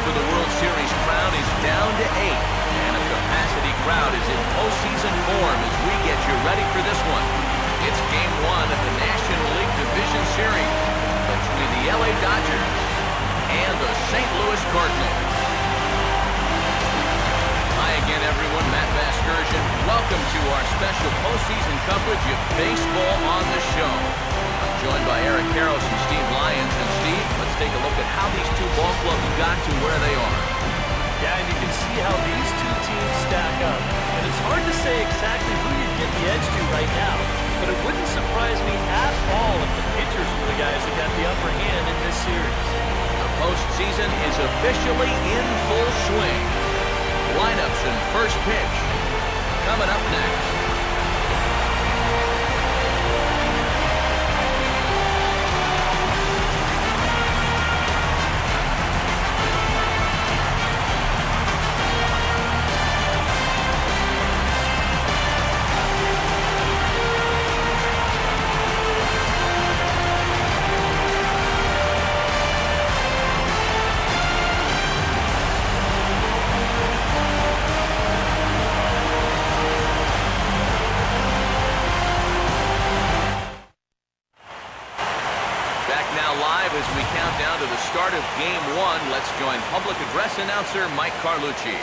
for the World Series crown is down to 8, and a capacity crowd is in postseason form as we get you ready for this one. It's Game 1 of the National League Division Series between the LA Dodgers and the St. Louis Cardinals. Hi again, everyone. Matt Vasgersian. Welcome to our special postseason coverage of baseball on the show. I'm joined by Eric Karros and Steve Lyons. And Steve, let's take a look at how these two ball clubs got to where they are. Yeah, and you can see how these two teams stack up. And it's hard to say exactly who you'd get the edge to right now, but it wouldn't surprise me at all if the pitchers were the guys that got the upper hand in this series. The postseason is officially in full swing. Lineups and first pitch coming up next. As we count down to the start of Game 1, let's join public address announcer Mike Carlucci.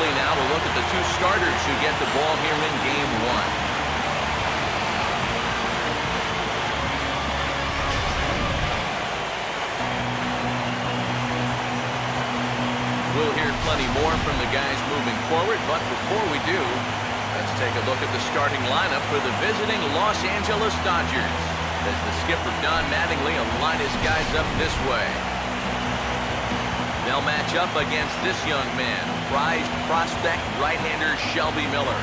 Now we'll look at the two starters who get the ball here in Game 1. We'll hear plenty more from the guys moving forward, but before we do, let's take a look at the starting lineup for the visiting Los Angeles Dodgers, as the skipper Don Mattingly will line his guys up this way. They'll match up against this young man, prized prospect right-hander Shelby Miller.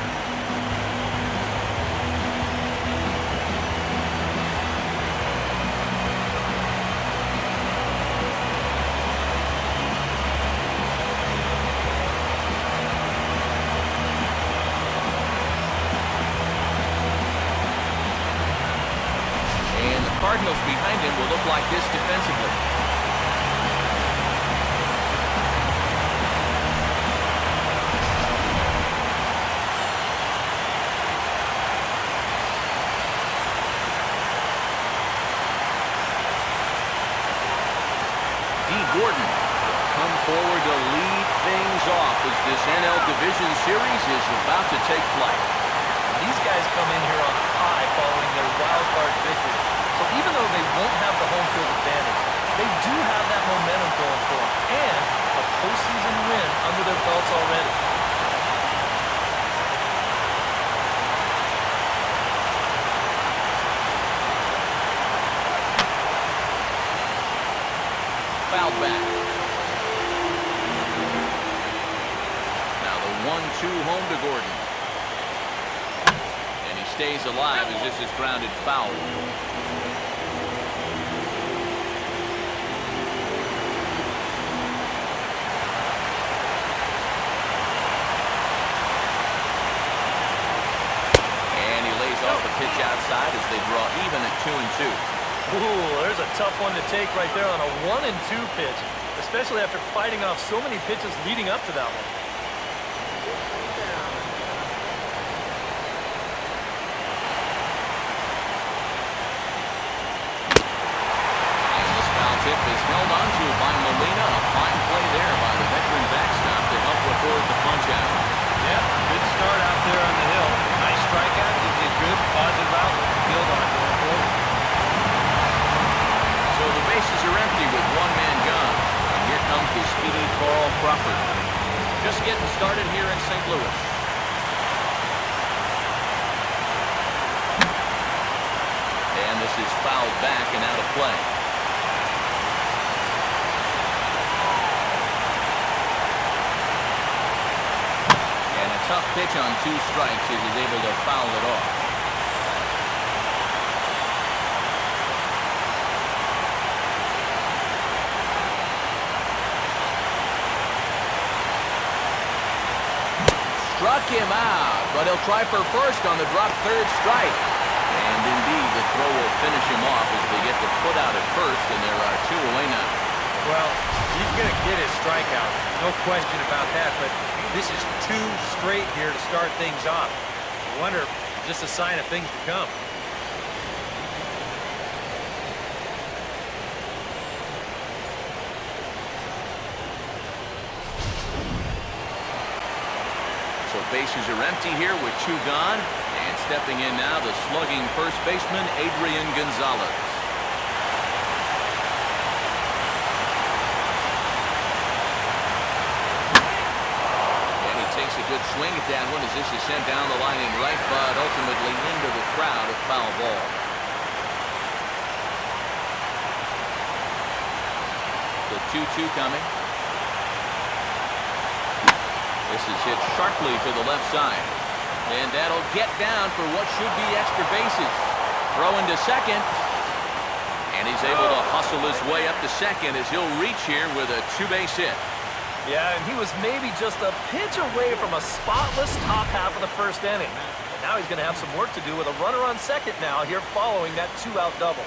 And the Cardinals behind him will look like this defensively. Gordon will come forward to lead things off as this NL Division Series is about to take flight. These guys come in here on high following their wild card victory. So even though they won't have the home field advantage, they do have that momentum going for them and a postseason win under their belts already. Fouled back. Now the 1-2 home to Gordon. And he stays alive as this is grounded foul. And he lays off a pitch outside as they draw even at 2-2. Ooh, there's a tough one to take right there on a 1-2 pitch, especially after fighting off so many pitches leading up to that one. And this foul tip is held onto by Molina. A fine play there by the veteran backstop to help record the punch-out. Yeah, good start out there on the hill. Nice strikeout. Gives you a good positive outlook to build on going forward. So the bases are empty with one man gone. And here comes the speedy Carl Crawford. Just getting started here in St. Louis. And this is fouled back and out of play. And a tough pitch on 2 strikes as he's able to foul it off. struck him out, but he'll try for first on the drop third strike. And indeed, the throw will finish him off as they get the put out at first, and there are 2 away now. Well, he's going to get his strikeout, no question about that, but this is 2 straight here to start things off. I wonder, just a sign of things to come. So bases are empty here with 2 gone. And stepping in now, the slugging first baseman, Adrian Gonzalez. And he takes a good swing at that one as this is sent down the line in right, but ultimately into the crowd, a foul ball. The 2-2 coming. This is hit sharply to the left side. And that'll get down for what should be extra bases. Throw into second. And he's able to hustle his way up to second as he'll reach here with a 2-base hit. Yeah, and he was maybe just a pitch away from a spotless top half of the first inning. Now he's going to have some work to do with a runner on second now here following that 2-out double.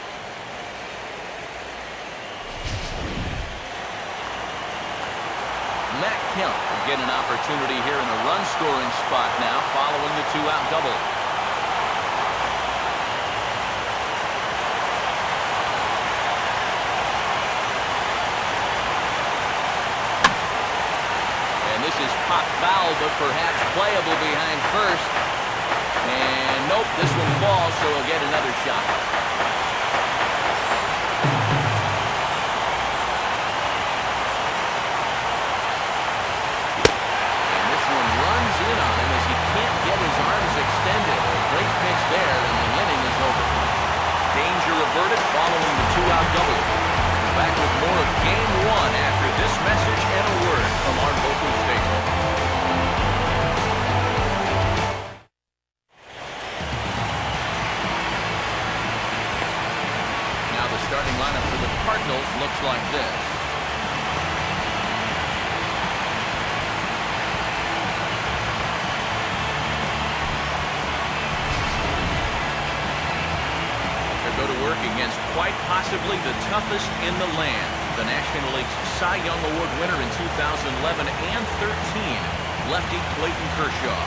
Matt Kemp will get an opportunity here in a run-scoring spot now following the 2-out double. And this is popped foul, but perhaps playable behind first. And nope, this one falls, so he'll get another shot. Following the 2-out double. Back with more of Game 1 after this message and a word from our local station. Now the starting lineup for the Cardinals looks like this. Go to work against quite possibly the toughest in the land. The National League's Cy Young Award winner in 2011 and 13, lefty Clayton Kershaw.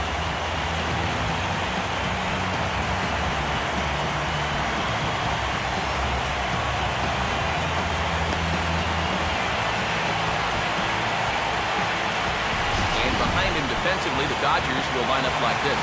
And behind him defensively, the Dodgers will line up like this.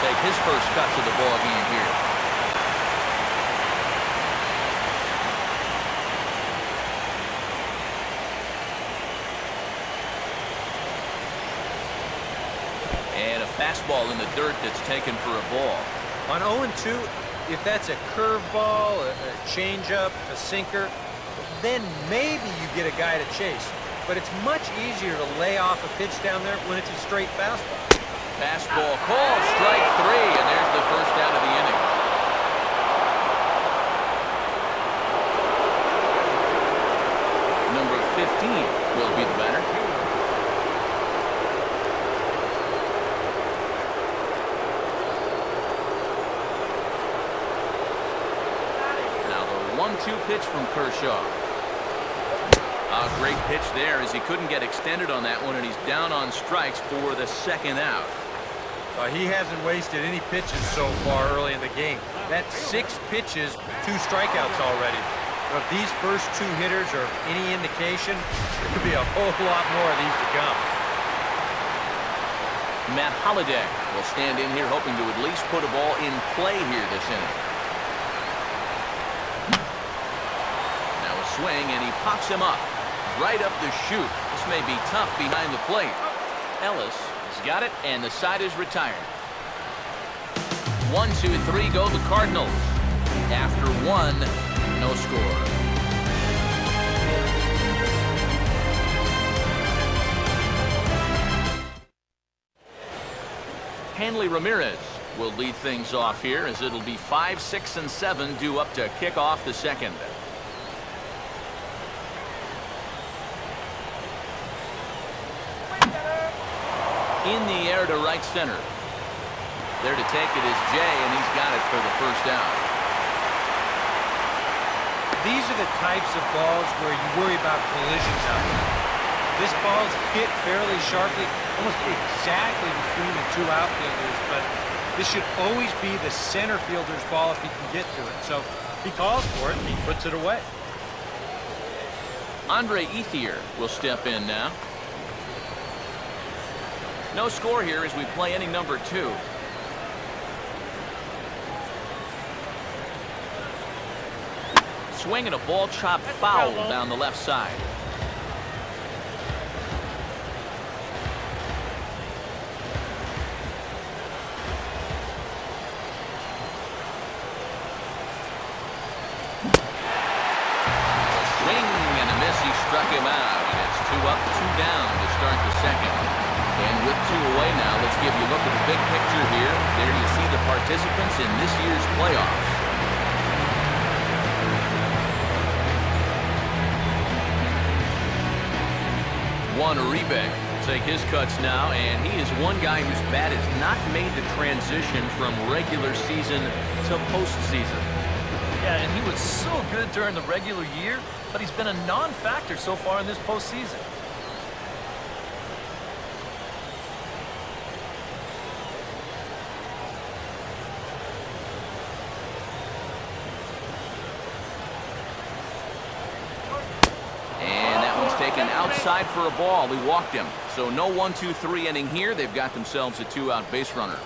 Take his first cut to the ball game here. And a fastball in the dirt that's taken for a ball. On 0-2, if that's a curveball, a changeup, a sinker, then maybe you get a guy to chase. But it's much easier to lay off a pitch down there when it's a straight fastball. Fastball called, strike 3, and there's the first out of the inning. Number 15 will be the batter. Now the 1-2 pitch from Kershaw. A great pitch there as he couldn't get extended on that one, and he's down on strikes for the second out. He hasn't wasted any pitches so far early in the game. That's 6 pitches, 2 strikeouts already. But if these first 2 hitters are any indication, there could be a whole lot more of these to come. Matt Holliday will stand in here hoping to at least put a ball in play here this inning. Now a swing, and he pops him up. Right up the chute. This may be tough behind the plate. Ellis has got it, and the side is retired. 1, 2, 3 go the Cardinals. After 1, no score. Hanley Ramirez will lead things off here as it'll be 5, 6, and 7 due up to kick off the second. In the air to right center. There to take it is Jay, and he's got it for the first down. These are the types of balls where you worry about collisions out there. This ball's hit fairly sharply, almost exactly between the two outfielders, but this should always be the center fielder's ball if he can get to it. So he calls for it, and he puts it away. Andre Ethier will step in now. No score here as we play inning number 2. Swing and a ball chopped foul down the left side. Swing and a miss. He struck him out, and it's 2 up, 2 down to start the second. And with 2 away now, let's give you a look at the big picture here. There you see the participants in this year's playoffs. Juan Uribe will take his cuts now, and he is one guy whose bat has not made the transition from regular season to postseason. Yeah, and he was so good during the regular year, but he's been a non-factor so far in this postseason. Taken outside for a ball. He walked him. So no 1-2-3 inning here. They've got themselves a 2-out base runner.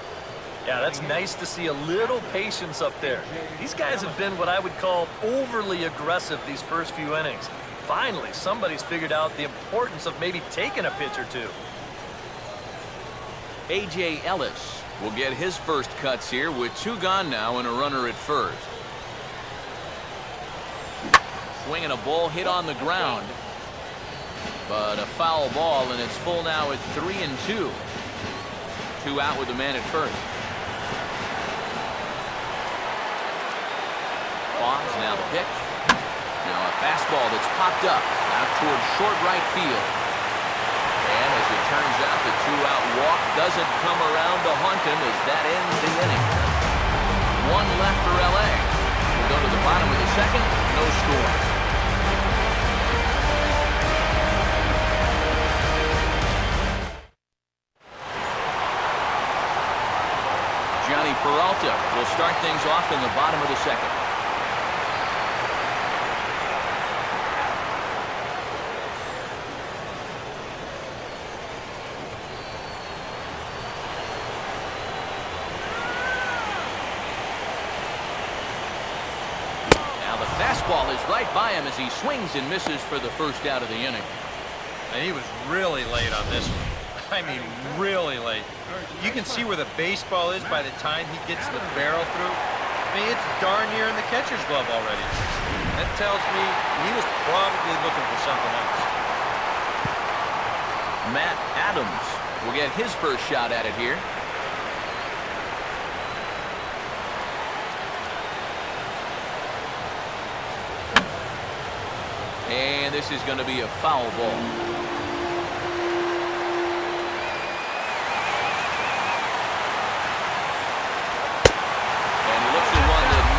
Yeah, that's nice to see a little patience up there. These guys have been what I would call overly aggressive these first few innings. Finally, somebody's figured out the importance of maybe taking a pitch or two. A.J. Ellis will get his first cuts here with 2 gone now and a runner at first. Swinging a ball hit on the ground. But a foul ball, and it's full now at 3-2. 2 out with the man at first. Bonds now the pitch. Now a fastball that's popped up out towards short right field. And as it turns out, the 2-out walk doesn't come around to haunt him as that ends the inning. 1 left for L.A. We'll go to the bottom of the second. No score. Peralta will start things off in the bottom of the second. Now the fastball is right by him as he swings and misses for the first out of the inning. And he was really late on this one. I mean, really late. You can see where the baseball is by the time he gets the barrel through. I mean, it's darn near in the catcher's glove already. That tells me he was probably looking for something else. Matt Adams will get his first shot at it here. And this is going to be a foul ball.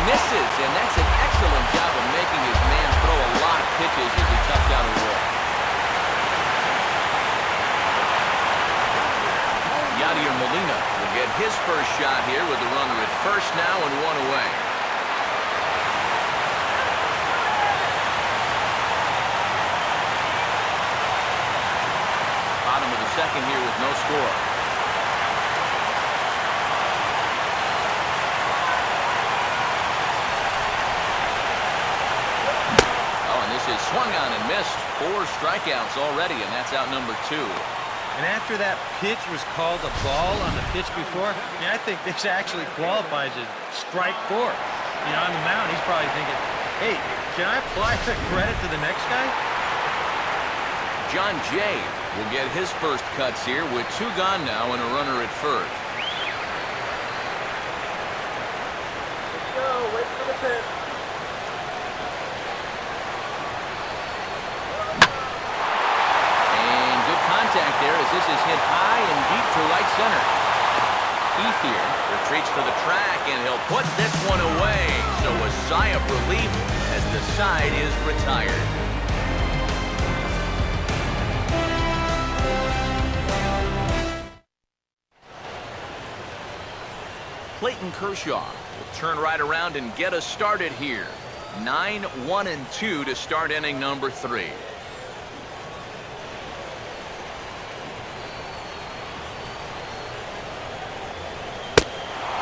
Misses, and that's an excellent job of making his man throw a lot of pitches as he cuts down the wall. Yadier Molina will get his first shot here with the runner at first now and 1 away. Bottom of the second here with no score. Is swung on and missed. 4 strikeouts already, and that's out number 2. And after that pitch was called a ball on the pitch before, I think this actually qualifies as strike 4. You know, on the mound, he's probably thinking, hey, can I apply the credit to the next guy? John Jay will get his first cuts here with 2 gone now and a runner at first. And good contact there as this is hit high and deep to right center. Ethier retreats to the track, and he'll put this one away. So a sigh of relief as the side is retired. Clayton Kershaw will turn right around and get us started here. 9-1-2 to start inning number 3.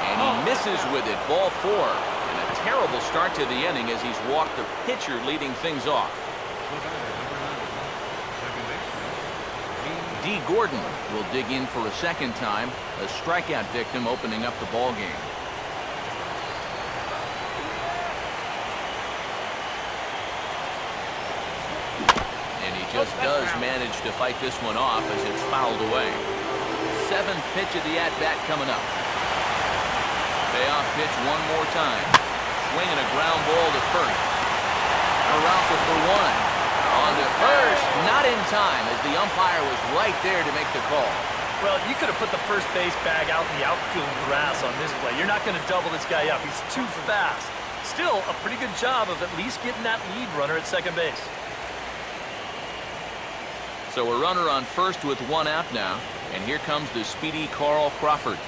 And he misses with it, ball 4. And a terrible start to the inning as he's walked the pitcher leading things off. D. Gordon will dig in for a second time, a strikeout victim opening up the ball game. And he just does manage to fight this one off as it's fouled away. 7th pitch of the at-bat coming up. Payoff pitch one more time. Swinging a ground ball to first. Peralta for 1. On to first, not in time as the umpire was right there to make the call. Well, you could have put the first base bag out in the outfield grass on this play. You're not going to double this guy up. He's too fast. Still, a pretty good job of at least getting that lead runner at second base. So a runner on first with 1 out now, and here comes the speedy Carl Crawford.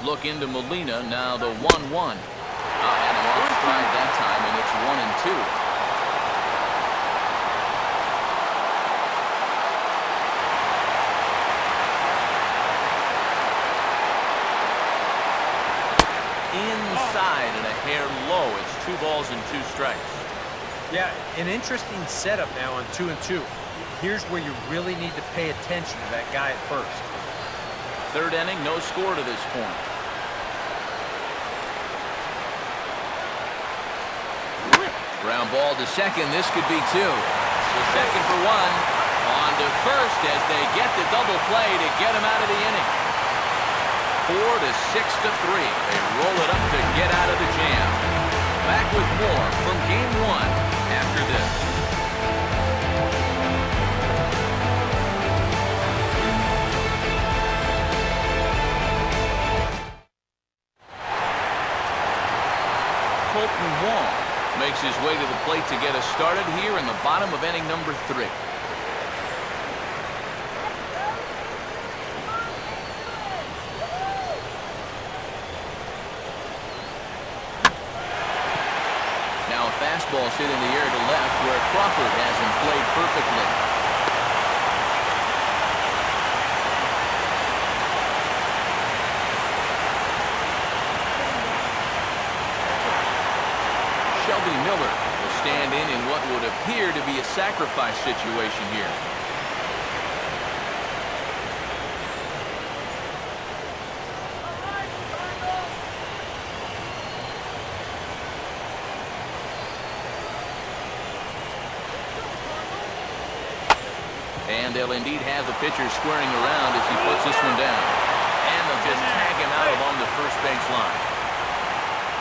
Look into Molina, now the 1-1. And an off stride that time, and it's 1-2. Inside and a hair low. It's 2 balls and 2 strikes. Yeah, an interesting setup now on 2-2. Here's where you really need to pay attention to that guy at first. 3rd inning, no score to this point. Ground ball to second. This could be 2. So second for 1. On to first as they get the double play to get him out of the inning. 4 to 6 to 3. They roll it up to get out of the jam. Back with more from Game 1 after this. Colton Wong makes his way to the plate to get us started here in the bottom of inning number 3. Now a fastball hit in the air to left where Crawford has him played perfectly. Miller will stand in what would appear to be a sacrifice situation here. And they'll indeed have the pitcher squaring around as he puts this one down. And they'll just tag him out along the first base line.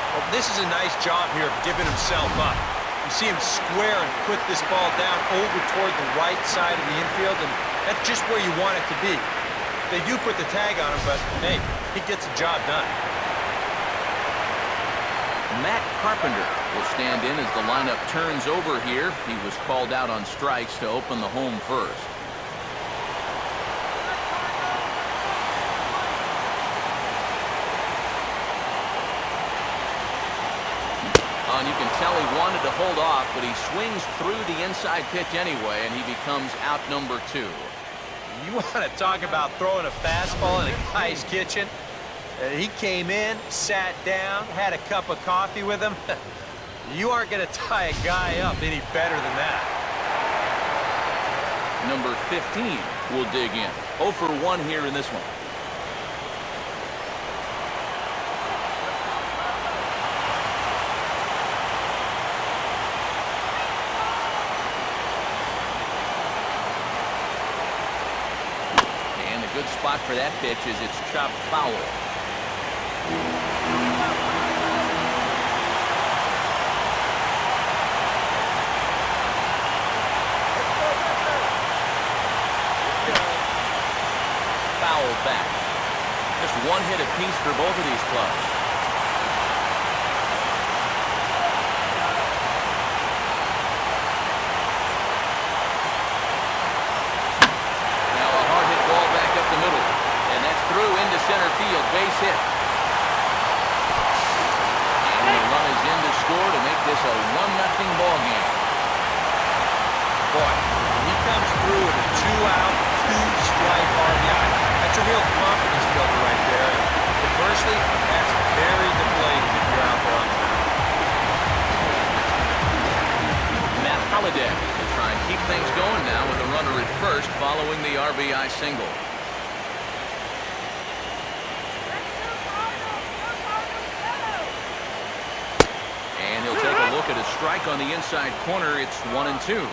Well, this is a nice job here of giving himself up. You see him square and put this ball down over toward the right side of the infield, and that's just where you want it to be. They do put the tag on him, but, hey, he gets the job done. Matt Carpenter will stand in as the lineup turns over here. He was called out on strikes to open the home first. And you can tell he wanted to hold off, but he swings through the inside pitch anyway, and he becomes out number 2. You want to talk about throwing a fastball in a guy's kitchen? He came in, sat down, had a cup of coffee with him. You aren't going to tie a guy up any better than that. Number 15 will dig in. 0 for 1 here in this one. good spot for that pitch as it's chopped foul. Foul back. Just one hit apiece for both of these clubs. Now a hard hit ball back up the middle. And that's through into center field. Base hit. And the run is in to score to make this a 1-0 ball game. Boy, he comes through with a 2-out, 2-strike RBI. That's a real confidence builder right there. Conversely, that's very deflating if you're out there on the mound. Matt Holliday will try and keep things going now with a runner at first following the RBI single. And he'll take a look at a strike on the inside corner. It's 1-2.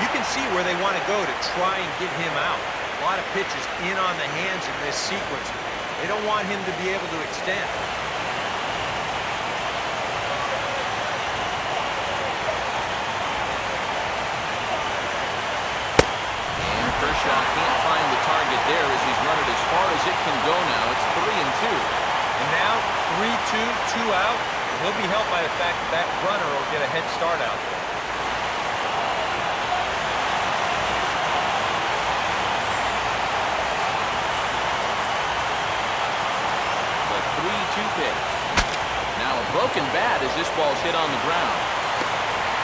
You can see where they want to go to try and get him out. A lot of pitches in on the hands in this sequence. They don't want him to be able to extend. And Kershaw can't find the target there as he's run it as far as it can go now. It's 3-2. And now 3-2, 2 out. He'll be helped by the fact that that runner will get a head start out there. Pitch. Now a broken bat as this ball's hit on the ground.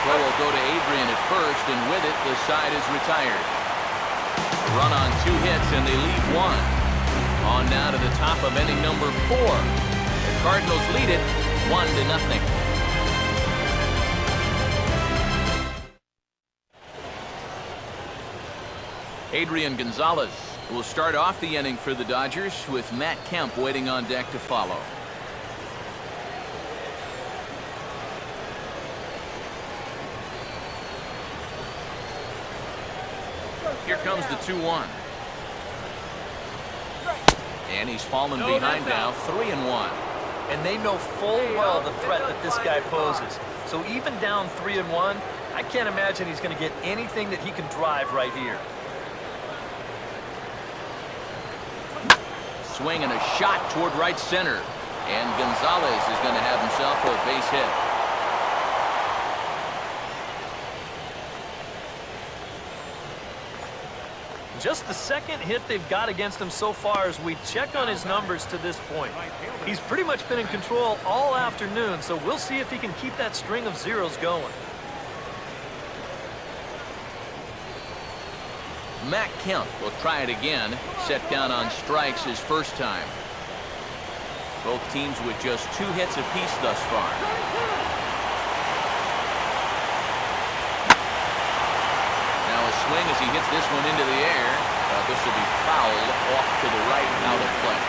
Throw will go to Adrian at first, and with it, the side is retired. A run on 2 hits, and they leave 1. On now to the top of inning number 4. The Cardinals lead it 1-0. Adrian Gonzalez will start off the inning for the Dodgers with Matt Kemp waiting on deck to follow. Here comes the 2-1. And he's fallen behind now, 3-1. And they know full well the threat that this guy poses. So even down 3-1, I can't imagine he's going to get anything that he can drive right here. Swing and a shot toward right center. And Gonzalez is going to have himself a base hit. Just the second hit they've got against him so far as we check on his numbers to this point. He's pretty much been in control all afternoon, so we'll see if he can keep that string of zeros going. Matt Kemp will try it again, set down on strikes his first time. Both teams with just 2 hits apiece thus far. Now a swing as he hits this one into the air. This will be fouled off to the right, out of play.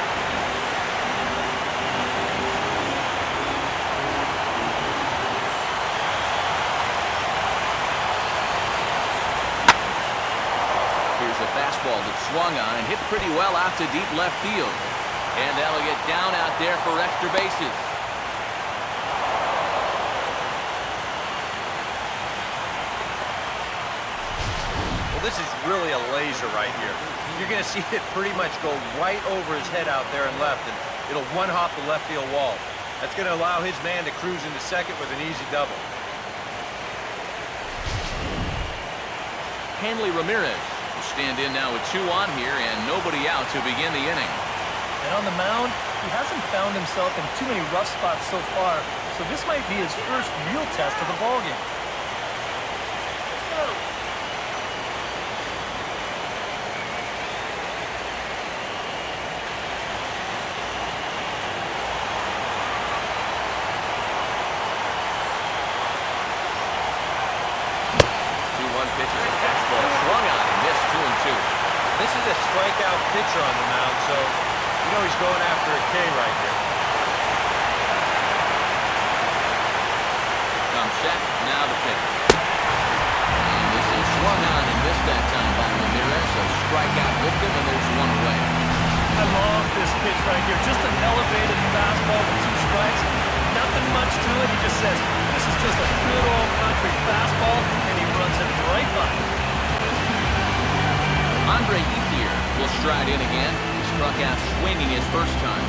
Here's a fastball that swung on and hit pretty well out to deep left field. And that'll get down out there for extra bases. Well, this is really a laser right here. You're going to see it pretty much go right over his head out there and left, and it'll one-hop the left field wall. That's going to allow his man to cruise into second with an easy double. Hanley Ramirez will stand in now with 2 on here and nobody out to begin the inning. And on the mound, he hasn't found himself in too many rough spots so far, so this might be his first real test of the ballgame. Pitches pitcher on the mound, so you know he's going after a K right here. Comes set, now the pitch. And this is swung on and missed that time by Ramirez. A strikeout with him, and there's one away. I love this pitch right here. Just an elevated fastball with 2 strikes. Nothing much to it. He just says, this is just a good old country fastball, and he runs it right by. Andre Ethier will stride in again. He struck out swinging his first time.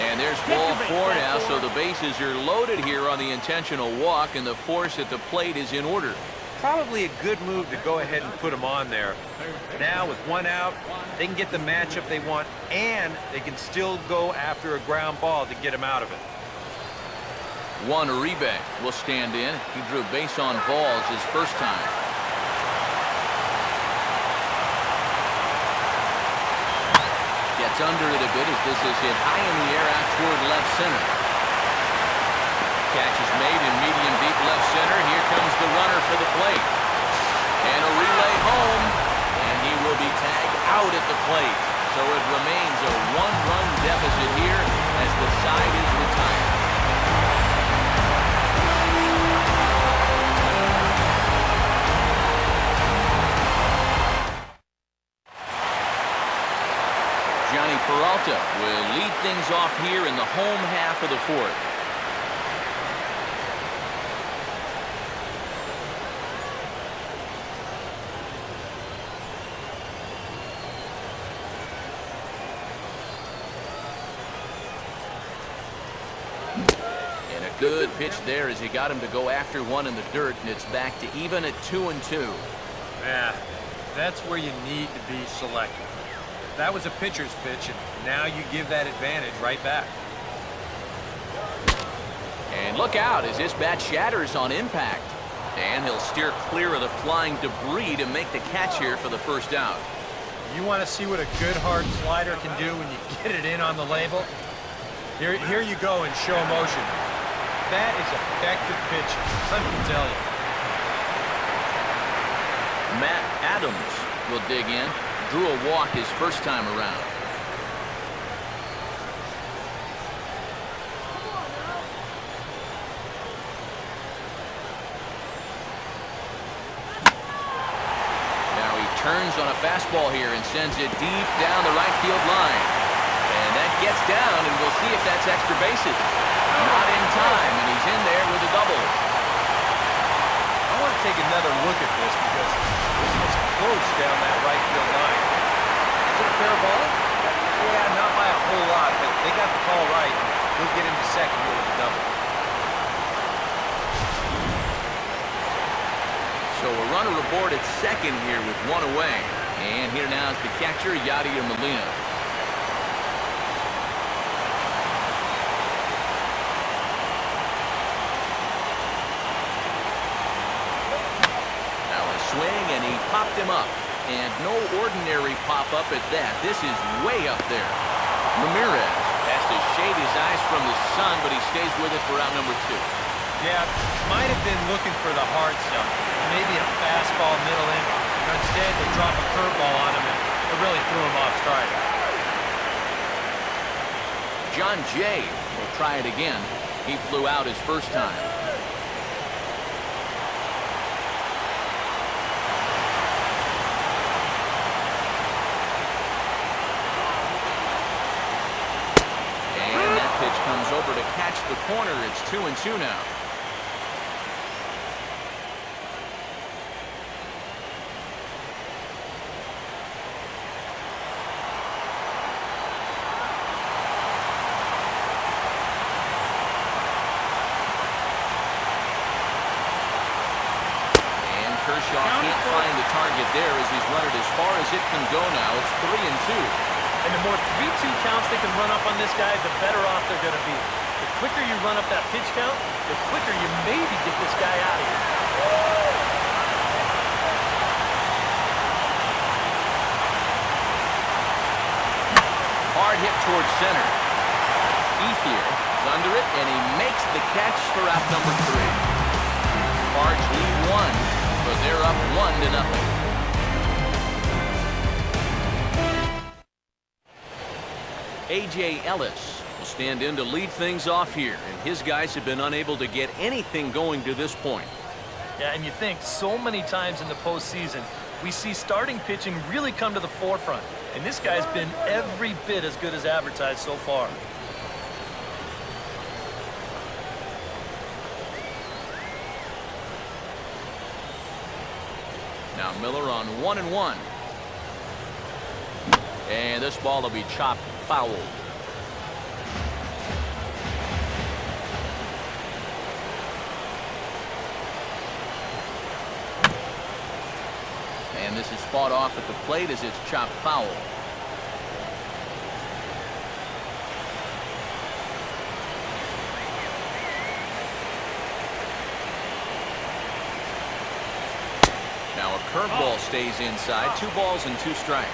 And there's ball 4 now, so the bases are loaded here on the intentional walk, and the force at the plate is in order. Probably a good move to go ahead and put him on there. Now, with 1 out, they can get the matchup they want, and they can still go after a ground ball to get him out of it. Juan Uribe will stand in. He drew base on balls his first time. Gets under it a bit as this is hit high in the air out toward left center. Catch is made in medium deep left center. Here comes the runner for the plate. And a relay home. And he will be tagged out at the plate. So it remains a 1-run deficit here as the side is retired. Johnny Peralta will lead things off here in the home half of the 4th. And a good pitch there as he got him to go after one in the dirt, and it's back to even at 2-2. Yeah, that's where you need to be selective. That was a pitcher's pitch, and now you give that advantage right back. And look out as this bat shatters on impact. And he'll steer clear of the flying debris to make the catch here for the first out. You want to see what a good hard slider can do when you get it in on the label? Here you go in show motion. That is effective pitching, let me tell you. Matt Adams will dig in. Drew a walk his first time around. Now he turns on a fastball here and sends it deep down the right field line. And that gets down, and we'll see if that's extra bases. Not in time, and he's in there with a double. I want to take another look at this because this was close down that right field line. Is it a fair ball? Yeah, not by a whole lot, but they got the call right. He'll get into second here with a double. So a runner aboard at second here with 1 away. And here now is the catcher, Yadier Molina. Swing, and he popped him up. And no ordinary pop-up at that. This is way up there. Ramirez has to shade his eyes from the sun, but he stays with it for out number 2. Yeah, might have been looking for the hard stuff. Maybe a fastball middle in. But instead, they drop a curveball on him, and it really threw him off stride. John Jay will try it again. He flew out his first time. Comes over to catch the corner. It's 2-2 now. And Kershaw can't find the target there as he's run it as far as it can go now. It's 3-2. And the more 3-2 counts they can run up on this guy, the better off they're going to be. The quicker you run up that pitch count, the quicker you maybe get this guy out of here. Hard hit towards center. Ethier is under it, and he makes the catch for out number 3. Cards lead 1. but they're up 1-0. A.J. Ellis will stand in to lead things off here, and his guys have been unable to get anything going to this point. Yeah, and you think so many times in the postseason, we see starting pitching really come to the forefront, and this guy's been every bit as good as advertised so far. Now Miller on 1-1. And this ball will be chopped foul. And this is fought off at the plate as it's chopped foul. Now a curveball stays inside. 2 balls and 2 strikes.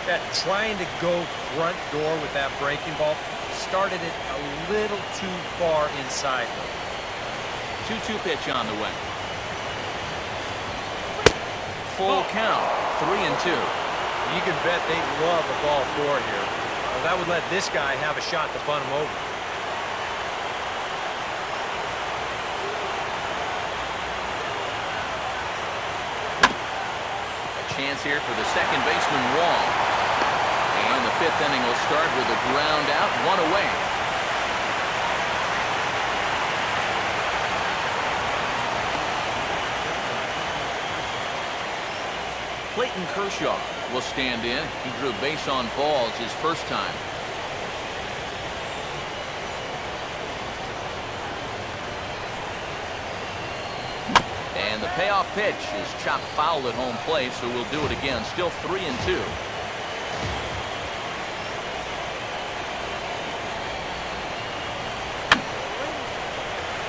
That trying to go front door with that breaking ball started it a little too far inside. 2-2 pitch on the way. Full count, 3-2. You can bet they love a ball 4 here. Well, that would let this guy have a shot to bunt him over. A chance here for the second baseman, Wong. And the 5th inning will start with a ground out, 1 away. Clayton Kershaw will stand in. He drew base on balls his first time. And the payoff pitch is chopped foul at home plate, so we'll do it again. Still 3-2.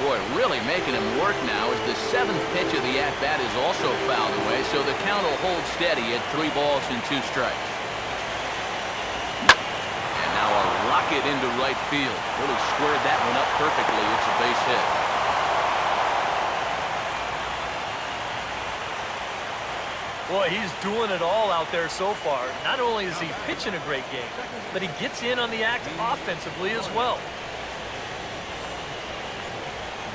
Boy, really making him work now as the 7th pitch of the at-bat is also fouled away, so the count will hold steady at 3 balls and 2 strikes. And now a rocket into right field. Really squared that one up perfectly. It's a base hit. Boy, he's doing it all out there so far. Not only is he pitching a great game, but he gets in on the act offensively as well.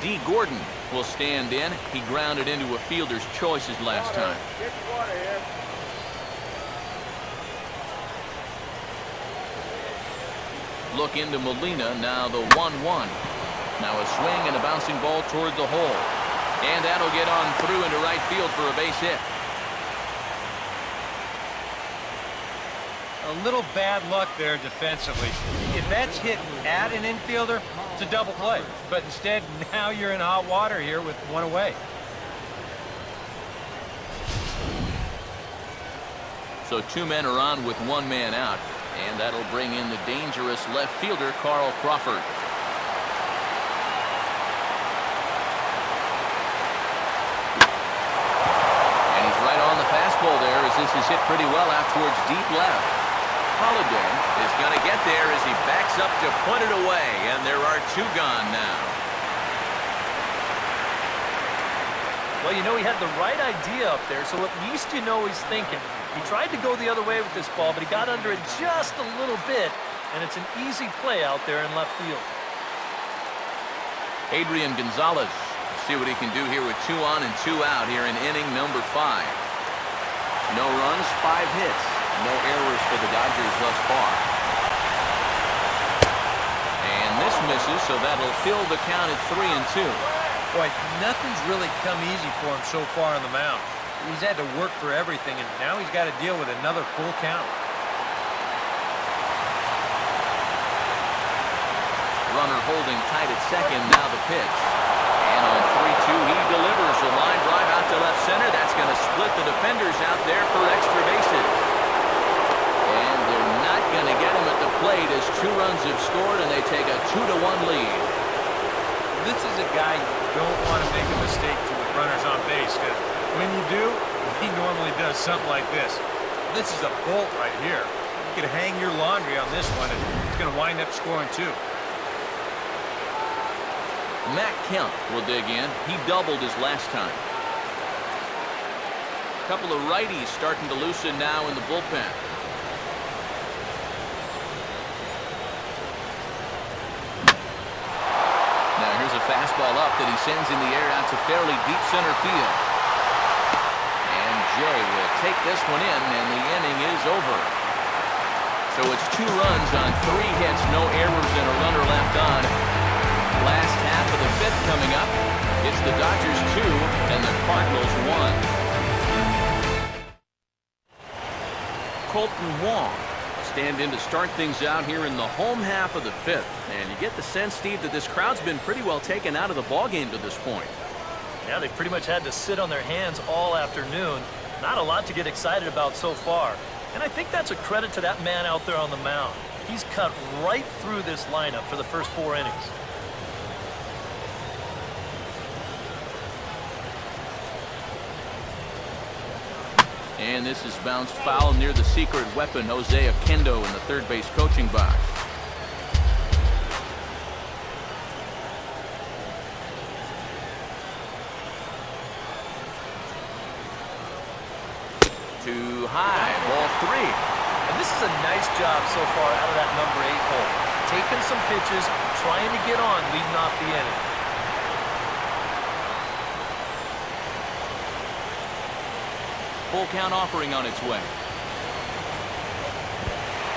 D. Gordon will stand in. He grounded into a fielder's choices last time. Look into Molina, now the 1-1. Now a swing and a bouncing ball toward the hole. And that'll get on through into right field for a base hit. A little bad luck there defensively. If that's hit at an infielder, it's a double play. But instead, now you're in hot water here with 1 away. So 2 men are on with 1 man out. And that'll bring in the dangerous left fielder, Carl Crawford. And he's right on the fastball there as this is hit pretty well out towards deep left. Holiday is going to get there as he backs up to put it away, and there are 2 gone now. Well, you know, he had the right idea up there, so at least you know he's thinking. He tried to go the other way with this ball, but he got under it just a little bit, and it's an easy play out there in left field. Adrian Gonzalez, see what he can do here with 2 on and 2 out here in inning number 5. No runs, 5 hits. No errors for the Dodgers thus far. And this misses, so that'll fill the count at 3-2. Boy, nothing's really come easy for him so far on the mound. He's had to work for everything, and now he's got to deal with another full count. Runner holding tight at second, now the pitch. And on 3-2, he delivers a line drive out to left center. That's going to split the defenders out there for extra bases. And they're not going to get him at the plate as 2 runs have scored, and they take a 2-1 lead. This is a guy you don't want to make a mistake to with runners on base, because when you do, he normally does something like this. This is a bolt right here. You can hang your laundry on this one, and it's going to wind up scoring 2. Matt Kemp will dig in. He doubled his last time. couple of righties starting to loosen now in the bullpen. Now here's a fastball up that he sends in the air out to fairly deep center field. And Jay will take this one in, and the inning is over. So it's 2 runs on 3 hits, no errors, and a runner left on. Last half of the 5th coming up. It's the Dodgers 2 and the Cardinals 1. Colton Wong stand in to start things out here in the home half of the 5th. And you get the sense, Steve, that this crowd's been pretty well taken out of the ballgame to this point. Yeah, they pretty much had to sit on their hands all afternoon. Not a lot to get excited about so far. And I think that's a credit to that man out there on the mound. He's cut right through this lineup for the first 4 innings. And this is bounced foul near the secret weapon, Jose Oquendo, in the third base coaching box. Too high, ball 3. And this is a nice job so far out of that number 8 hole. Taking some pitches, trying to get on, leading off the inning. Full count offering on its way.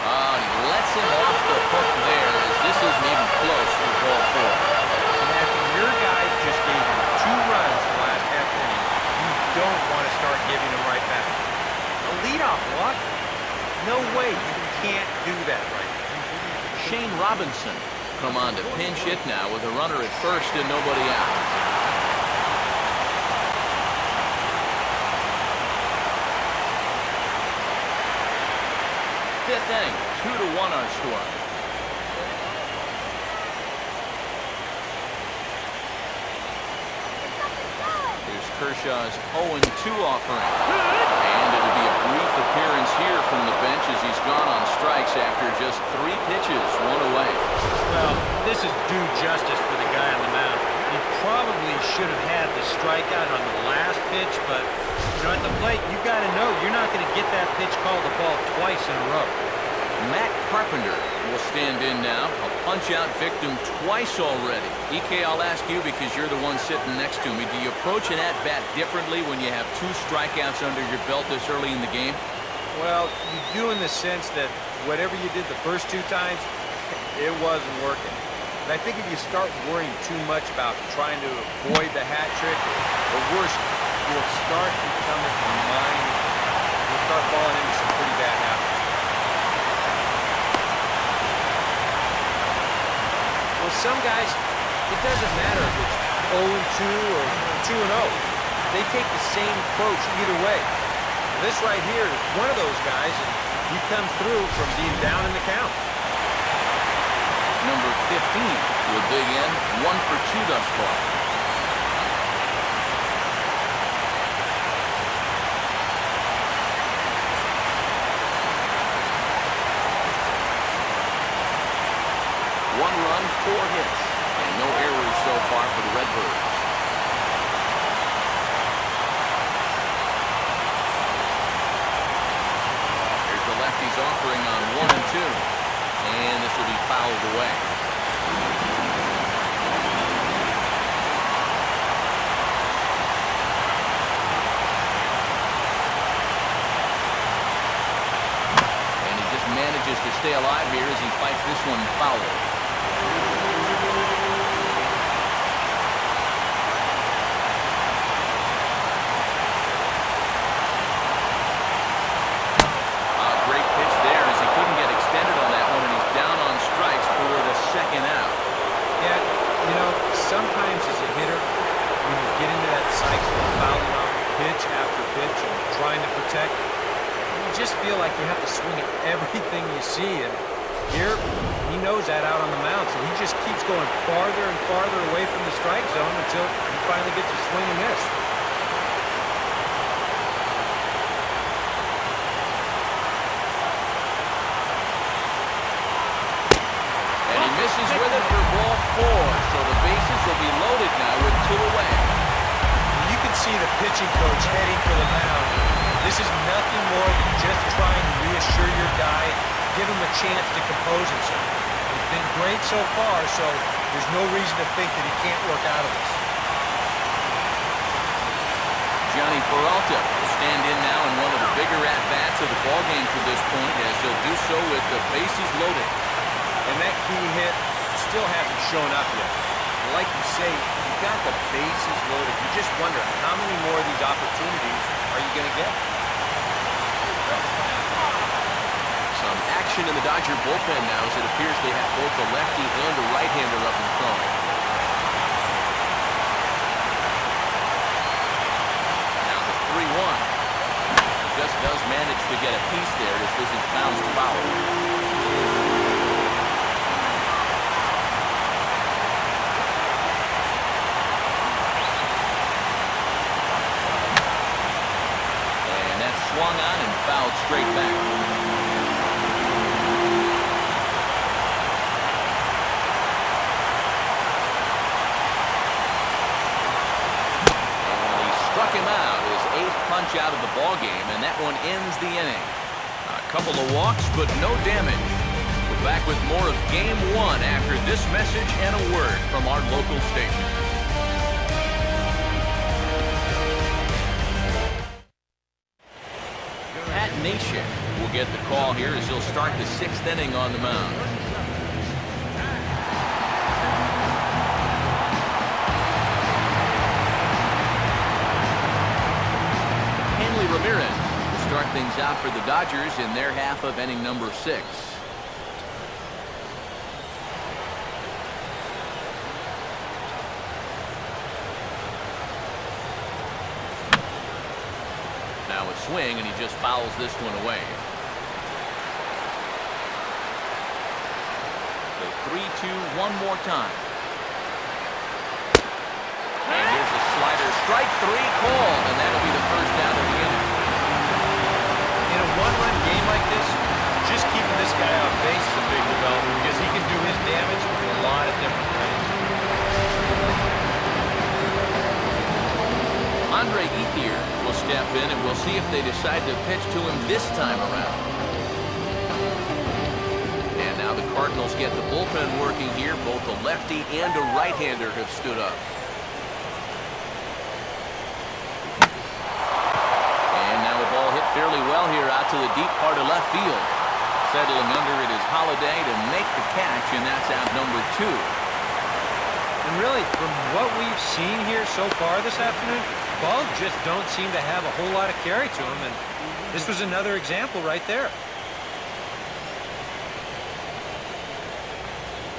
Oh, he lets him off the hook there, as this isn't even close to ball 4. And after your guy just gave you 2 runs the last half inning, you don't want to start giving them right back. A leadoff walk? No way, you can't do that right now. Shane Robinson come on to pinch hit now with a runner at first and nobody out. Fifth inning, 2-1 our score. Here's Kershaw's 0-2 offering. And it'll be a brief appearance here from the bench as he's gone on strikes after just 3 pitches, 1 away. Well, this is due justice for the guy on the mound. He probably should have had the strikeout on the last pitch, but at the plate, you got to know you're not going to get that pitch called a ball twice in a row. Matt Carpenter will stand in now. A punch-out victim twice already. EK, I'll ask you because you're the one sitting next to me. Do you approach an at-bat differently when you have 2 strikeouts under your belt this early in the game? Well, you do in the sense that whatever you did the first 2 times, it wasn't working. And I think if you start worrying too much about trying to avoid the hat trick, or worse, you'll start becoming mind. You'll start falling into some pretty bad habits. Well, some guys, it doesn't matter if it's 0-2 or 2-0. They take the same approach either way. This right here is one of those guys, and he comes through from being down in the count. Number 15 will dig in, 1 for 2 thus far. One run, 4 hits, and no errors so far for the Redbirds. Here's the lefty's offering on 1-2. And this will be fouled away. And he just manages to stay alive here as he fights this one foul. Great pitch there as he couldn't get extended on that one, and he's down on strikes for the second out. Yeah, sometimes as a hitter, when you get into that cycle of fouling off pitch after pitch and trying to protect, you just feel like you have to swing at everything you see. And here, he knows that out on the mound, so he just keeps going farther and farther away from the strike zone until he finally gets a swing and miss. Misses with it for ball 4, so the bases will be loaded now with 2 away. You can see the pitching coach heading for the mound. guy and give him a chance to compose himself. He's been great so far, so there's no reason to think that he can't work out of this. Johnny Peralta will stand in now in one of the bigger at-bats of the ballgame to this point, as he'll do so with the bases loaded. And that key hit still hasn't shown up yet. Like you say, you got the bases loaded. You just wonder how many more of these opportunities are you going to get? Some action in the Dodger bullpen now, as it appears they have both the lefty and the right-hander up and throwing. Now the 3-1. Just does manage to get a piece there as this is bounced foul. Swung on and fouled straight back. And he struck him out, his 8th punch out of the ballgame, and that one ends the inning. A couple of walks, but no damage. We're back with more of Game 1 after this message and a word from our local station. Nation will get the call here as he'll start the 6th inning on the mound. Hanley Ramirez will start things out for the Dodgers in their half of inning number 6. Now a swing, and he just fouls this one away. The 3-2 one more time. And here's a slider. Strike 3 called, and that'll be the first out of the inning. In a one-run game like this, just keeping this guy on base is a big development because he can do his damage in a lot of different ways. Andre Ethier will step in, and we'll see if they decide to pitch to him this time around. And now the Cardinals get the bullpen working here. Both a lefty and a right-hander have stood up. And now a ball hit fairly well here out to the deep part of left field. Settling under it is Holiday to make the catch, and that's out number 2. And really, from what we've seen here so far this afternoon, balls just don't seem to have a whole lot of carry to them, and this was another example right there.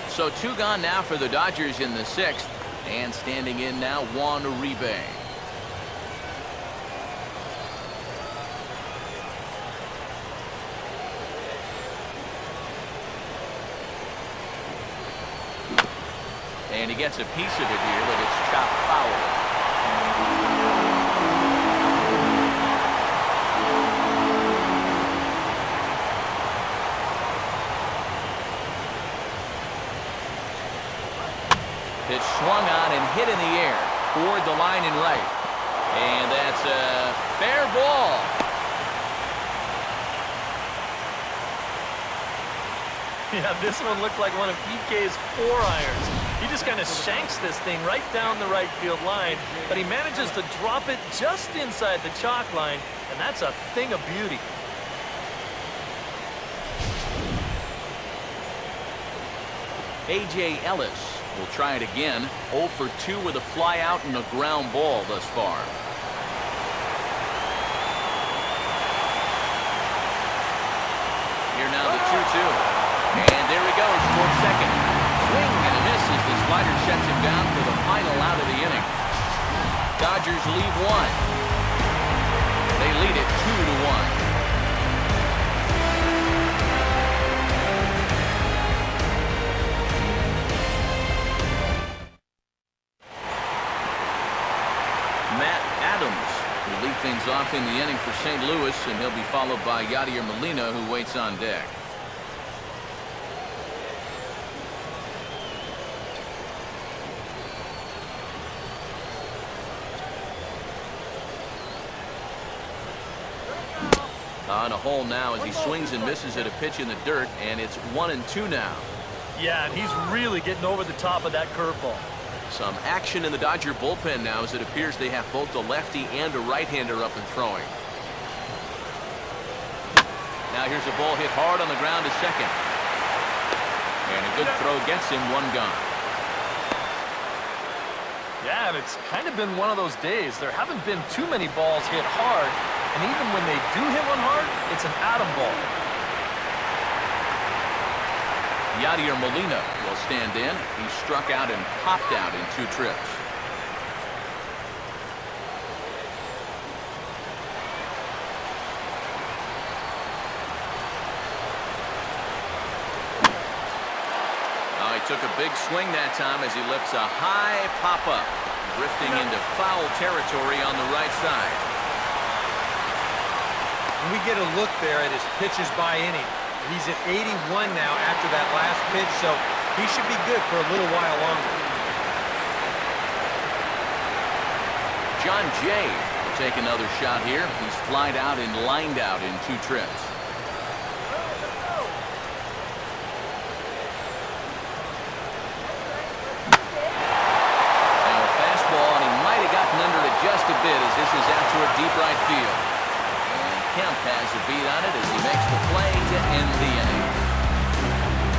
So 2 gone now for the Dodgers in the 6th, and standing in now Juan Uribe. And he gets a piece of it here, but it's chopped foul. It's swung on and hit in the air toward the line and right. And that's a fair ball. Yeah, this one looked like one of PK's 4 irons. He just kind of shanks this thing right down the right field line, but he manages to drop it just inside the chalk line, and that's a thing of beauty. A.J. Ellis will try it again. 0 for 2 with a fly out and a ground ball thus far. Here now the 2-2. And there he goes towards second. Swing and a miss as the slider sets him down for the final out of the inning. Dodgers lead 1. They lead it 2-1. Will lead things off in the inning for St. Louis, and he'll be followed by Yadier Molina, who waits on deck. On a hole now as he swings and misses at a pitch in the dirt, and it's 1-2 now. Yeah, and he's really getting over the top of that curveball. Some action in the Dodger bullpen now as it appears they have both a lefty and a right-hander up and throwing. Now here's a ball hit hard on the ground to second. And a good throw gets him, one gone. Yeah, and it's kind of been one of those days. There haven't been too many balls hit hard, and even when they do hit one hard, it's an atom ball. Yadier Molina will stand in. He struck out and popped out in 2 trips. Took a big swing that time as he lifts a high pop-up, drifting into foul territory on the right side. And we get a look there at his pitches by inning. He's at 81 now after that last pitch, so he should be good for a little while longer. John Jay will take another shot here. He's flied out and lined out in 2 trips. Just a bit as this is out toward deep right field. And Kemp has a beat on it as he makes the play to end the inning.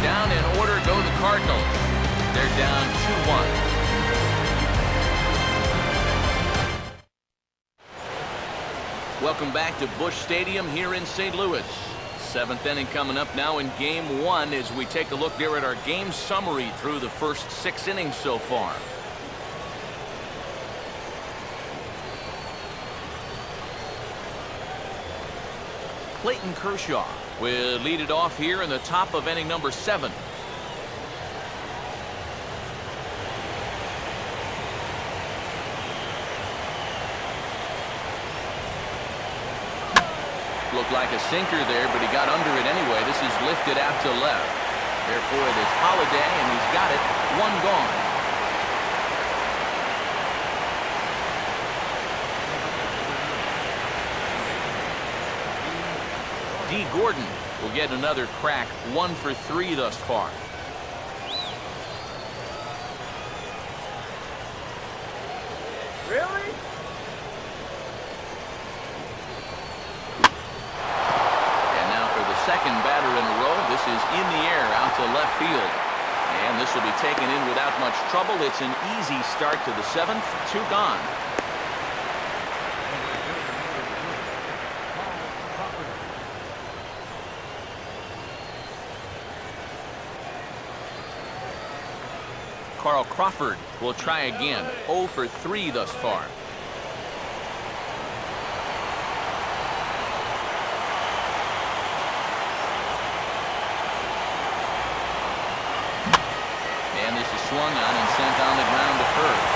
Down in order go the Cardinals. They're down 2-1. Welcome back to Busch Stadium here in St. Louis. 7th inning coming up now in Game 1 as we take a look there at our game summary through the first 6 innings so far. Clayton Kershaw will lead it off here in the top of inning number 7. Looked like a sinker there, but he got under it anyway. This is lifted out to left. Therefore, it is Holiday, and he's got it. 1 gone. D. Gordon will get another crack, 1 for 3 thus far. Really? And now for the second batter in a row. This is in the air out to left field. And this will be taken in without much trouble. It's an easy start to the 7th. 2 gone. Carl Crawford will try again. 0 for 3 thus far. And this is swung on and sent on the ground to first.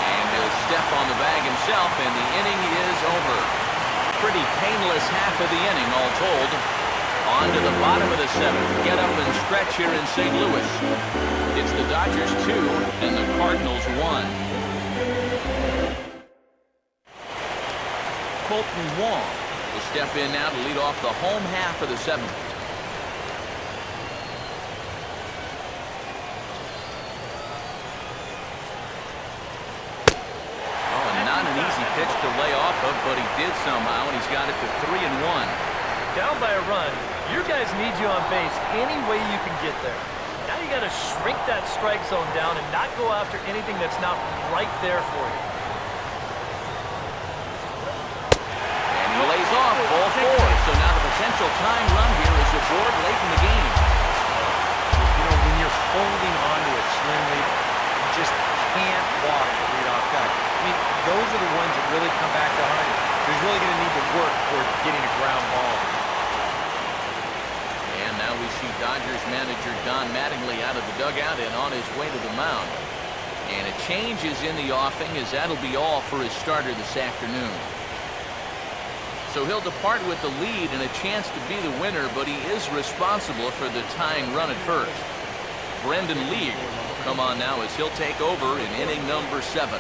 And he'll step on the bag himself, and the inning is over. Pretty painless half of the inning, all told. On to the bottom of the 7th. Get up and stretch here in St. Louis. It's the Dodgers 2 and the Cardinals 1. Colton Wong will step in now to lead off the home half of the 7th. Oh, and not an easy pitch to lay off of, but he did somehow, and he's got it to 3-1. Down by a run, your guys need you on base any way you can get there. Now you got to shrink that strike zone down and not go after anything that's not right there for you. And he lays off ball 4. So now the potential tying run here is aboard late in the game. You know, when you're holding onto a sling lead, you just can't walk the leadoff guy. I mean, those are the ones that really come back to haunt you. There's really going to need to work toward getting a ground ball. And now we see Dodgers manager Don Mattingly out of the dugout and on his way to the mound. And a change is in the offing as that'll be all for his starter this afternoon. So he'll depart with the lead and a chance to be the winner, but he is responsible for the tying run at first. Brendan League will come on now as he'll take over in inning number 7.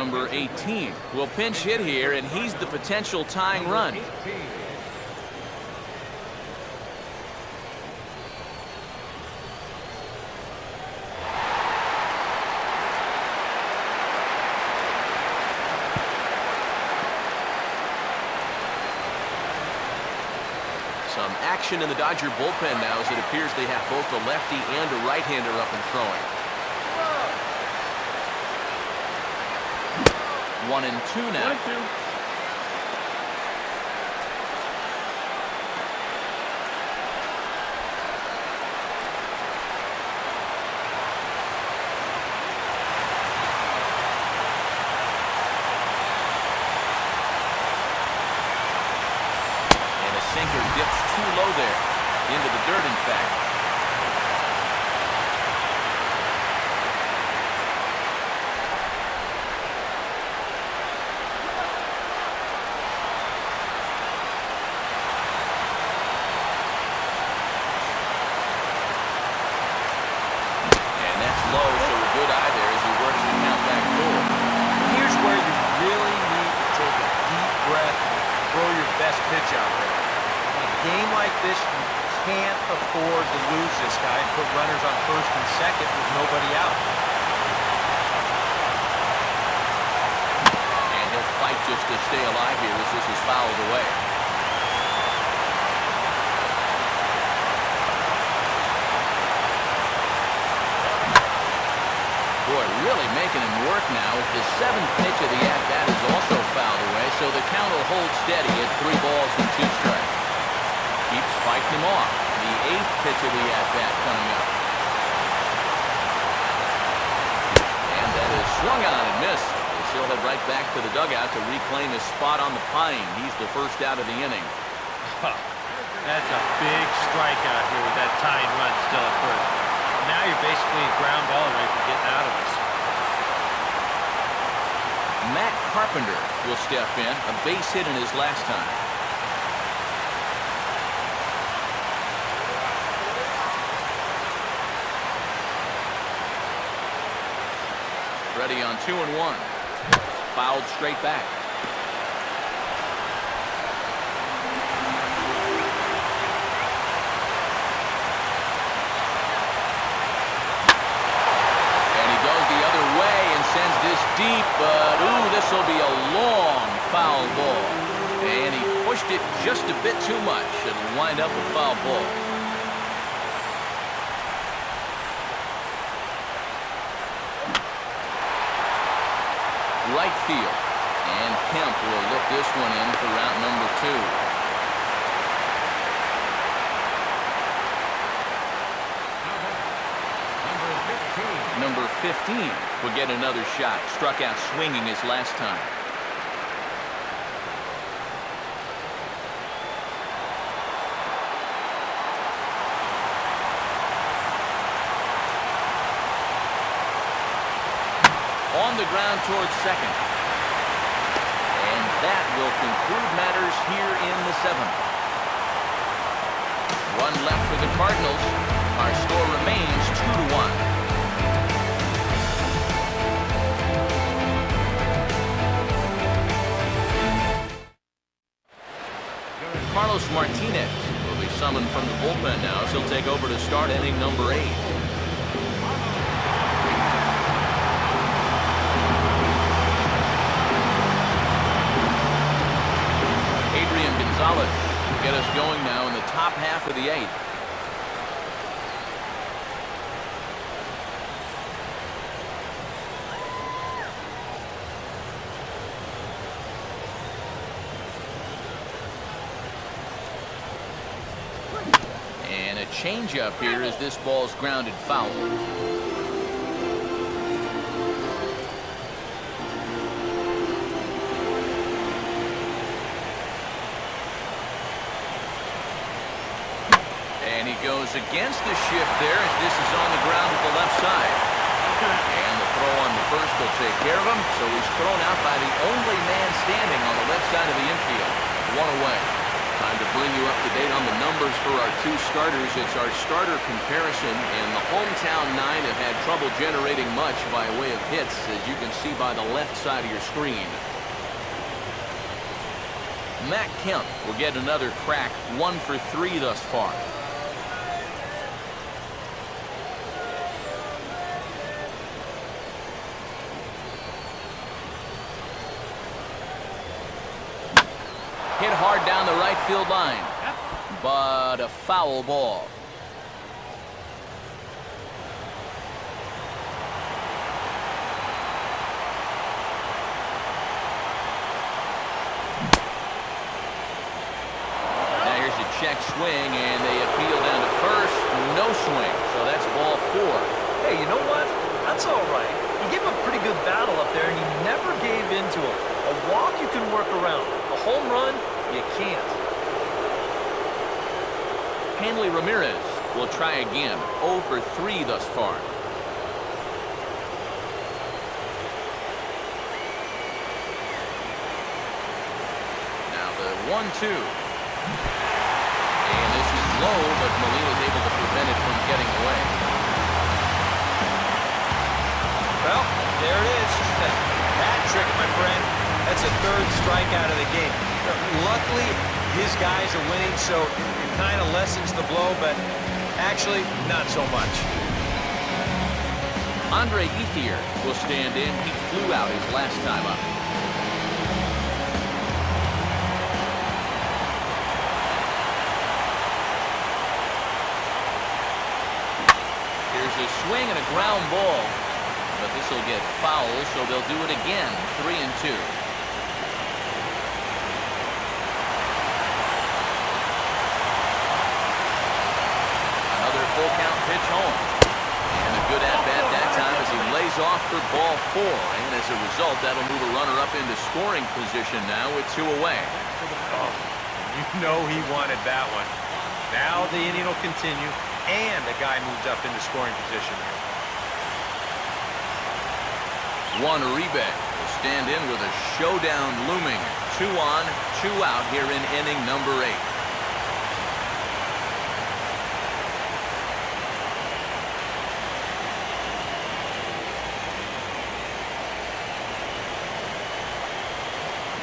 number 18. Will pinch hit here, and he's the potential tying run. Some action in the Dodger bullpen now, as it appears they have both a lefty and a right-hander up and throwing. 1-2 now. 1-2. Sinker dips too low there. Into the dirt, in fact. And that's low, so a good eye there as he works the count back full. Here's where you really need to take a deep breath and throw your best pitch out there. Game like this, you can't afford to lose this guy and put runners on first and second with nobody out. And he'll fight just to stay alive here as this is fouled away. Boy, really making him work now as the 7th pitch of the at-bat is also fouled away, so the count will hold steady at 3 balls and 2 strikes. Keeps fighting him off. The 8th pitch of the at-bat coming up. And that is swung on and missed. He'll head right back to the dugout to reclaim his spot on the pine. He's the first out of the inning. That's a big strikeout here with that tying run still at first. Now you're basically a ground ball away from getting out of this. Matt Carpenter will step in. A base hit in his last time. Ready on 2-1. Fouled straight back. And he goes the other way and sends this deep, but ooh, this will be a long foul ball. And he pushed it just a bit too much. It'll wind up a foul ball. Right field, and Kemp will look this one in for route number 2. Number 15 will get another shot. Struck out swinging his last time. On the ground towards second. And that will conclude matters here in the 7th. 1 left for the Cardinals. Our score remains 2-1. Carlos Martinez will be summoned from the bullpen now, so he'll take over to start inning number 8. Gonzalez will get us going now in the top half of the 8th. And a changeup here as this ball's grounded foul. And he goes against the shift there as this is on the ground at the left side. And the throw on the first will take care of him, so he's thrown out by the only man standing on the left side of the infield. 1 away. Time to bring you up to date on the numbers for our two starters. It's our starter comparison, and the hometown nine have had trouble generating much by way of hits, as you can see by the left side of your screen. Matt Kemp will get another crack, 1 for 3 thus far. Hit hard down the right field line, but a foul ball. Now here's a check swing, and they appeal down to first. No swing, so that's ball 4. Hey, you know what? That's all right. He gave him a pretty good battle up there, and he never gave in to him. A walk you can work around. A home run, you can't. Hanley Ramirez will try again. 0 for 3 thus far. Now the 1-2. And this is low, but Molina's able to prevent it from getting away. Well, there it is. That trick, my friend. That's a 3rd strikeout of the game. Luckily, his guys are winning, so it kind of lessens the blow, but actually, not so much. Andre Ethier will stand in. He flew out his last time up. Here's a swing and a ground ball, but this will get foul, so they'll do it again. 3-2. Full count pitch home. And a good at-bat that time as he lays off for ball 4. And as a result, that'll move a runner up into scoring position now with 2 away. Oh, you know he wanted that one. Now the inning will continue, and the guy moves up into scoring position. Juan Uribe will stand in with a showdown looming. 2 on, 2 out here in inning number 8.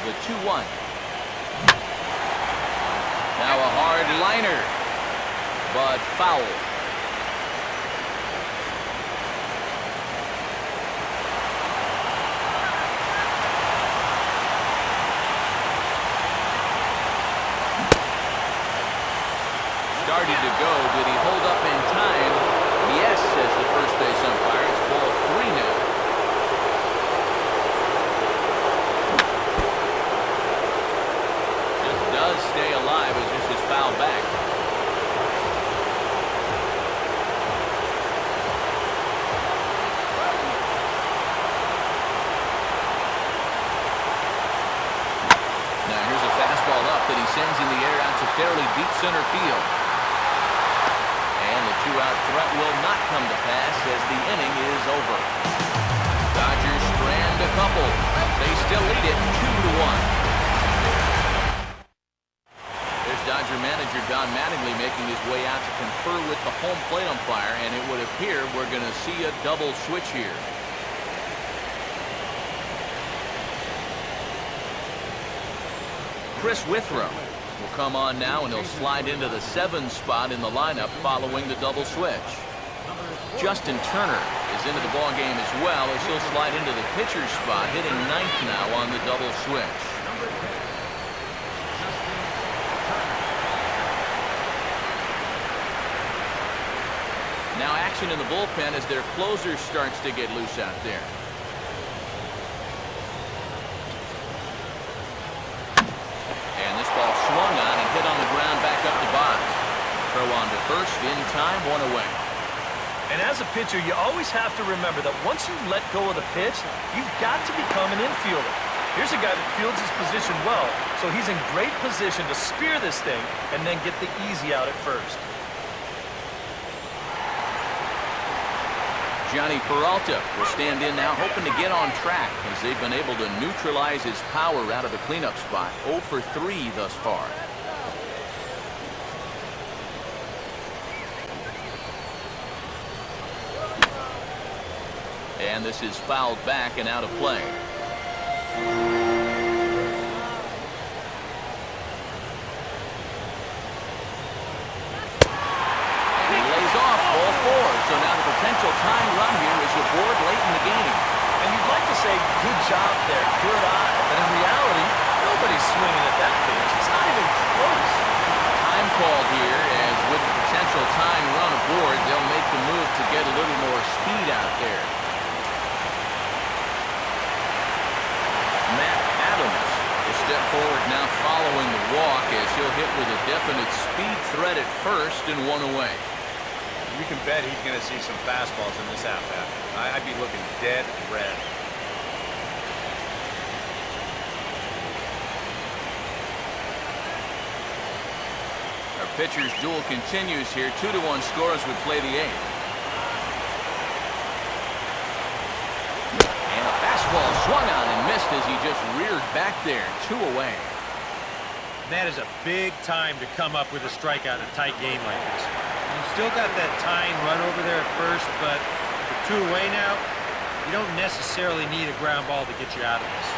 The 2-1. Now a hard liner, but foul. Started to go. Did he hold up in time? Yes, says the first base umpire. It's ball 3 now. Does stay alive as this is fouled back. Now here's a fastball up that he sends in the air out to fairly deep center field. And the 2-out threat will not come to pass as the inning is over. Dodgers strand a couple. They still lead it 2-1. Dodger manager Don Mattingly making his way out to confer with the home plate umpire, and it would appear we're going to see a double switch here. Chris Withrow will come on now, and he'll slide into the 7 spot in the lineup following the double switch. Justin Turner is into the ballgame as well, as he'll slide into the pitcher's spot, hitting 9th now on the double switch. Now action in the bullpen as their closer starts to get loose out there. And this ball swung on and hit on the ground back up to Bonds. Throw on to first, in time, 1 away. And as a pitcher, you always have to remember that once you let go of the pitch, you've got to become an infielder. Here's a guy that fields his position well, so he's in great position to spear this thing and then get the easy out at first. Johnny Peralta will stand in now, hoping to get on track as they've been able to neutralize his power out of the cleanup spot. 0 for 3 thus far. And this is fouled back and out of play. And he lays off ball 4. So now the potential tying run here is aboard late in the game. And you'd like to say, good job there, good eye. But in reality, nobody's swinging at that pitch. It's not even close. Time called here, as with the potential tying run aboard, they'll make the move to get a little more speed out there. Matt Adams will step forward now following the walk, as he'll hit with a definite speed threat at first and 1 away. You can bet he's going to see some fastballs in this at-bat. I'd be looking dead red. Our pitcher's duel continues here. 2-1 score as we play the 8th. And a fastball swung on and missed as he just reared back there. 2 away. That is a big time to come up with a strikeout in a tight game like this. You've still got that tying run over there at first, but with 2 away now, you don't necessarily need a ground ball to get you out of this.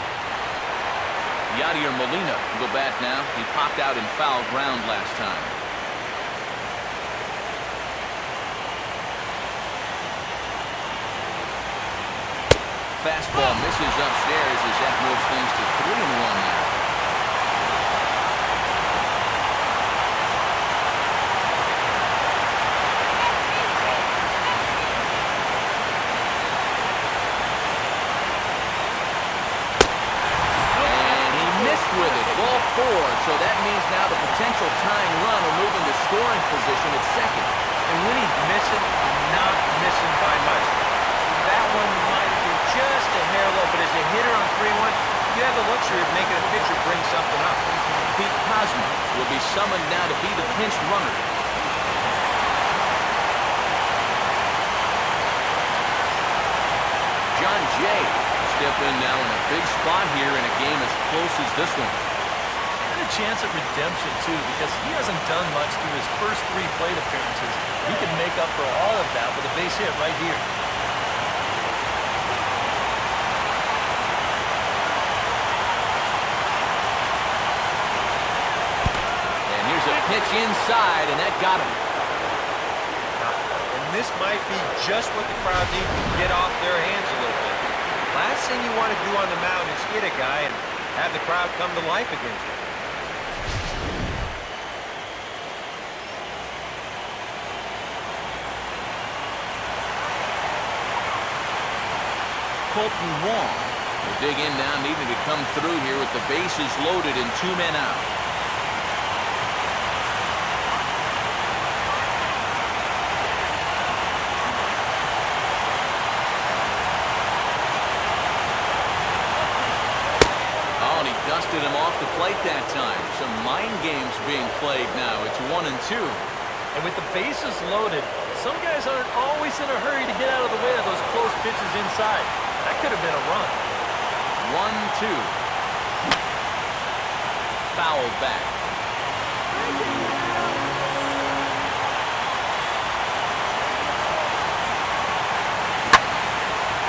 Yadier Molina will go back now. He popped out in foul ground last time. Fastball misses upstairs as that moves things to 3-1 now. With it, ball 4, so that means now the potential tying run will move into scoring position at second. And when he's missing, not missing by much. That one might be just a hair low, but as a hitter on 3-1, you have the luxury of making a pitcher bring something up. Pete Cosmo will be summoned now to be the pinch runner. John Jay step in now in a big spot here in a game as close as this one. And a chance at redemption, too, because he hasn't done much through his first 3 plate appearances. He can make up for all of that with a base hit right here. And here's a pitch inside, and that got him. And this might be just what the crowd needs to get off their hands a little bit. Last thing you want to do on the mound is hit a guy and have the crowd come to life against him. Colton Wong will dig in now, needing to come through here with the bases loaded and 2 men out. Dusted him off the plate that time. Some mind games being played now. It's 1-2. And with the bases loaded, some guys aren't always in a hurry to get out of the way of those close pitches inside. That could have been a run. 1-2. Fouled back.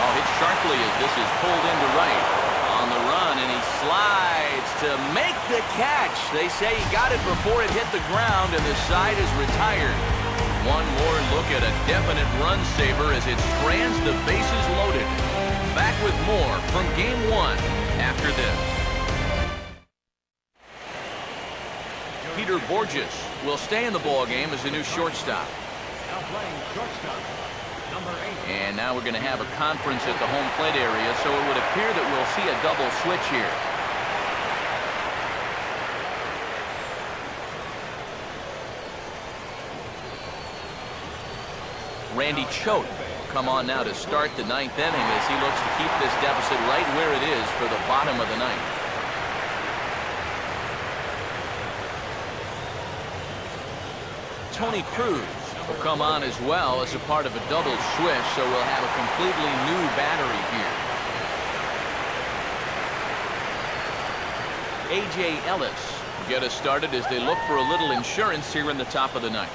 Oh, hit sharply as this is pulled into right. On the run, and he slides to make the catch. They say he got it before it hit the ground, and the side is retired. One more look at a definite run saver as it strands the bases loaded. Back with more from Game 1 after this. Peter Borges will stay in the ballgame as a new shortstop. Now playing shortstop. And now we're going to have a conference at the home plate area, so it would appear that we'll see a double switch here. Randy Choate will come on now to start the 9th inning as he looks to keep this deficit right where it is for the bottom of the 9th. Tony Cruz will come on as well as a part of a double switch, so we'll have a completely new battery here. A.J. Ellis will get us started as they look for a little insurance here in the top of the 9th.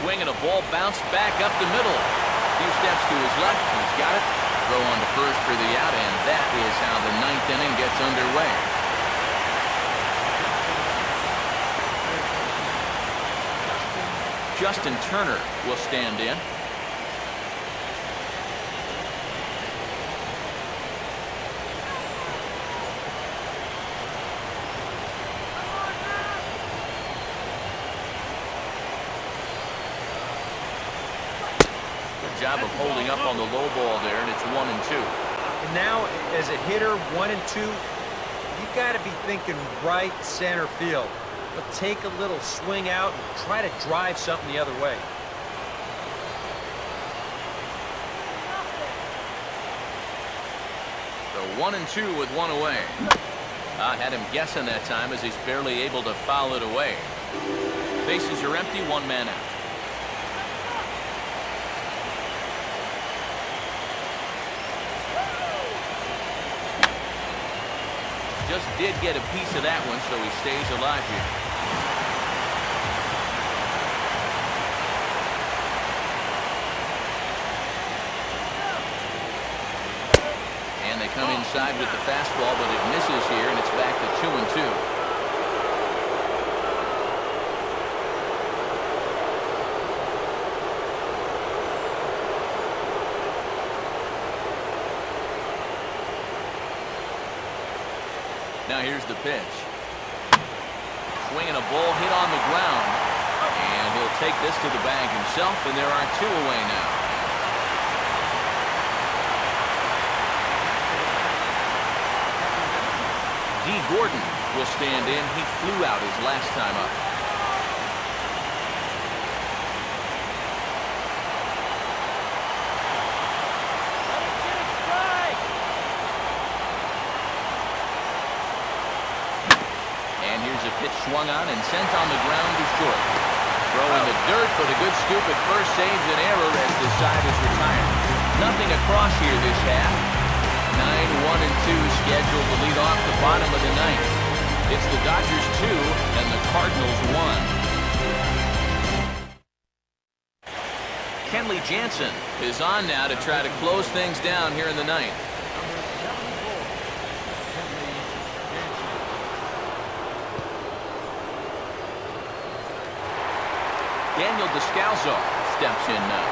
swing and a ball bounced back up the middle. A few steps to his left. He's got it. Throw on to first for the out, and that is how the ninth inning gets underway. Justin Turner will stand in. Job of holding up on the low ball there, and it's 1-2. And now, as a hitter, 1-2, you got to be thinking right center field. But take a little swing out and try to drive something the other way. So 1-2 with one away. I had him guessing that time as he's barely able to foul it away. Bases are empty, one man out. Just did get a piece of that one, so he stays alive here. And they come inside with the fastball, but it misses here, and it's back to 2-2. Now here's the pitch. Swinging a ball hit on the ground. And he'll take this to the bag himself, and there are two away now. D. Gordon will stand in. He flew out his last time up. Pitch swung on and sent on the ground to short. Throwing the dirt, but a good scoop at first saves an error as the side is retired. Nothing across here this half. 9-1-2 scheduled to lead off the bottom of the ninth. It's the Dodgers 2 and the Cardinals 1. Kenley Jansen is on now to try to close things down here in the ninth. Daniel Descalso steps in now.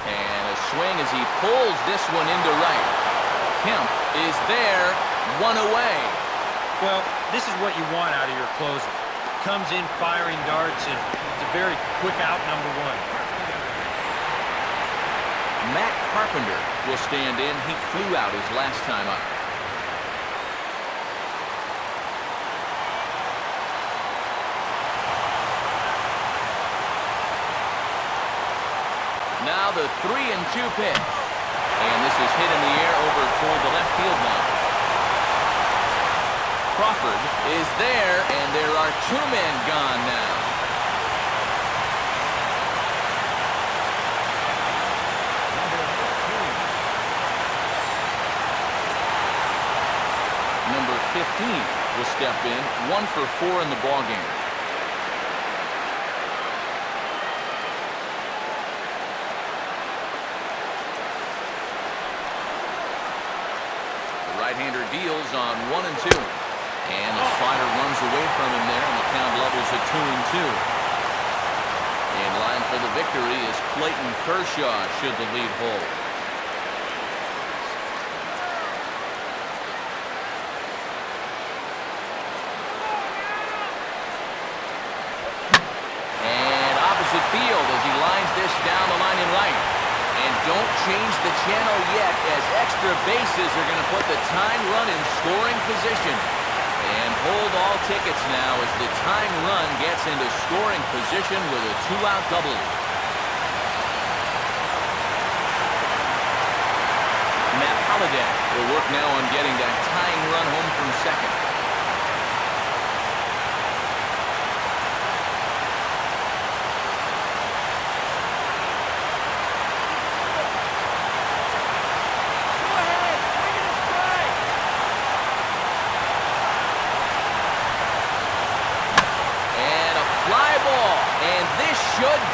And a swing as he pulls this one into right. Kemp is there, one away. Well, this is what you want out of your closer. Comes in firing darts, and it's a very quick out, number one. Matt Carpenter will stand in. He flew out his last time up. Now the 3-2 pitch. And this is hit in the air over toward the left field line. Crawford is there, and there are two men gone now. Number 15 will step in, 1 for 4 in the ballgame. The right-hander deals on 1-2. And the slider runs away from him there, and the count levels at 2-2. In line for the victory is Clayton Kershaw should the lead hold. Field as he lines this down the line in right. And don't change the channel yet, as extra bases are going to put the tying run in scoring position. And hold all tickets now as the tying run gets into scoring position with a two-out double. Matt Holliday will work now on getting that tying run home from second.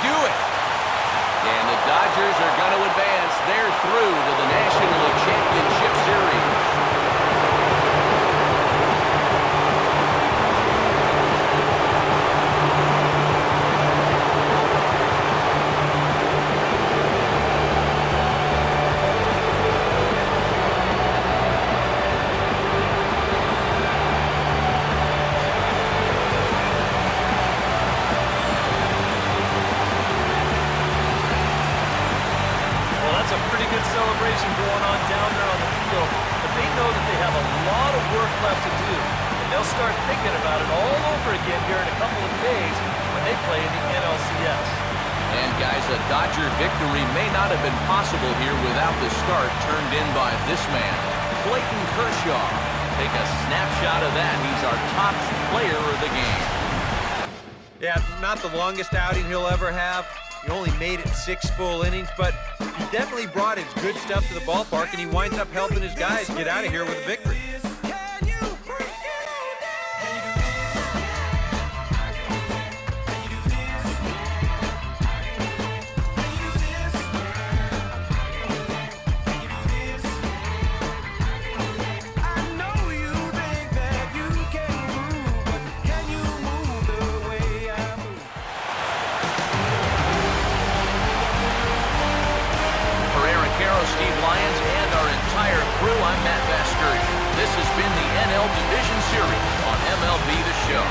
do it. And the Dodgers are going to advance. They're through to the National League Championship Series. Celebration going on down there on the field, but they know that they have a lot of work left to do, and they'll start thinking about it all over again here in a couple of days when they play in the NLCS. And guys, a Dodger victory may not have been possible here without the start turned in by this man, Clayton Kershaw. Take a snapshot of that. He's our top player of the game. Yeah, not the longest outing he'll ever have. He only made it 6 full innings, but he definitely brought his good stuff to the ballpark, and he winds up helping his guys get out of here with a victory. Steve Lyons and our entire crew, I'm Matt Vasgersian. This has been the NL Division Series on MLB The Show.